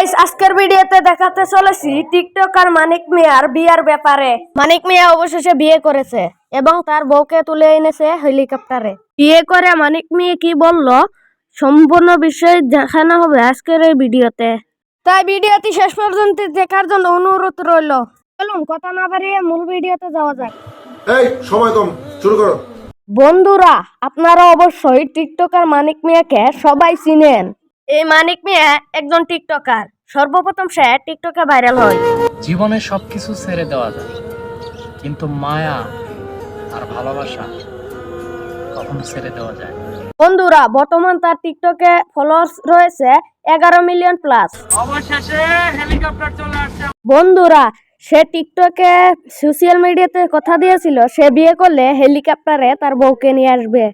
Guys আজকের ভিডিওতে দেখাতে চলেছি টিকটকার মানিক মিয়ার বিয়ের ব্যাপারে। মানিক মিয়া অবশেষে বিয়ে করেছে এবং তার বউকে তুলে এনেছে হেলিকপ্টারে। বিয়ে করে মানিক মিয়া কি বললো সম্পূর্ণ বিষয় দেখানো হবে আজকের এই ভিডিওতে, তাই ভিডিওটি শেষ পর্যন্ত দেখার জন্য অনুরোধ রইল। চলুন কথা না বাড়িয়ে মূল ভিডিওতে যাওয়া যাক। এই সময় কম, শুরু করো। বন্ধুরা, আপনারা অবশ্যই টিকটকার মানিক মিয়াকে সবাই চিনেন। এই মানিক মিয়া একজন টিকটকার। সর্বপ্রথম সে টিকটকে ভাইরাল হয়। জীবনে সবকিছু ছেড়ে দেওয়া যায়, কিন্তু মায়া আর ভালোবাসা কখনো ছেড়ে দেওয়া যায় না। বন্ধুরা, বর্তমান তার টিকটকে ফলোয়ার্স রয়েছে 11 মিলিয়ন প্লাস। অবশেষে হেলিকপ্টার চলে আসছে। বন্ধুরা, সে টিকটকে সোশ্যাল মিডিয়াতে কথা দিয়েছিল সে বিয়ে করলে হেলিকপ্টারে তার বউকে নিয়ে আসবে।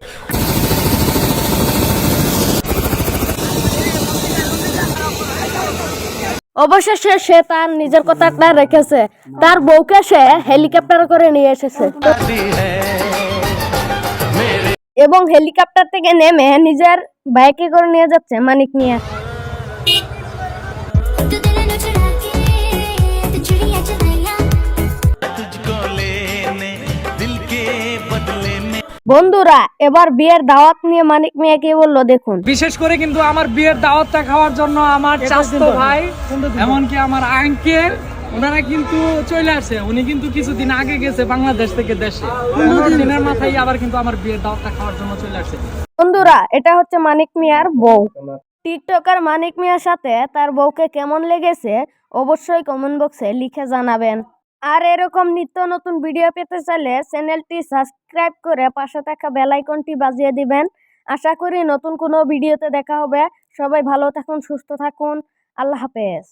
অবশেষে সে তার নিজের কথাটা রেখেছে, তার বউকে সে হেলিকপ্টার করে নিয়ে এসেছে এবং হেলিকপ্টার থেকে নেমে নিজের বাইকে করে নিয়ে যাচ্ছে মানিক মিয়া। বন্ধুরা, এবার বিয়ের দাওয়াত নিয়ে মানিক মিয়া কি বললো দেখুন। বিশেষ করে কিন্তু আমার বিয়ের দাওয়াতটা খাওয়ার জন্য আমার চাচাতো ভাই এমনকি আমার আঙ্কেল ওনারা কিন্তু চলে আসে। উনি কিন্তু কিছুদিন আগে গেছে বাংলাদেশ থেকে দেশে, 15 দিনের মাথায় আবার কিন্তু আমার বিয়ের দাওয়াতটা খাওয়ার জন্য চলে আসছে। বন্ধুরা, এটা হচ্ছে মানিক মিয়ার বউ। টিকটকার মানিক মিয়ার সাথে তার বউকে কেমন লেগেছে অবশ্যই কমেন্ট বক্সে লিখে জানাবেন। আর এরকম নিত্য নতুন ভিডিও পেতে চাইলে চ্যানেলটি সাবস্ক্রাইব করে পাশে থাকা বেল আইকনটি বাজিয়ে দিবেন। আশা করি নতুন কোনো ভিডিওতে দেখা হবে। সবাই ভালো থাকুন, সুস্থ থাকুন। আল্লাহ হাফেজ।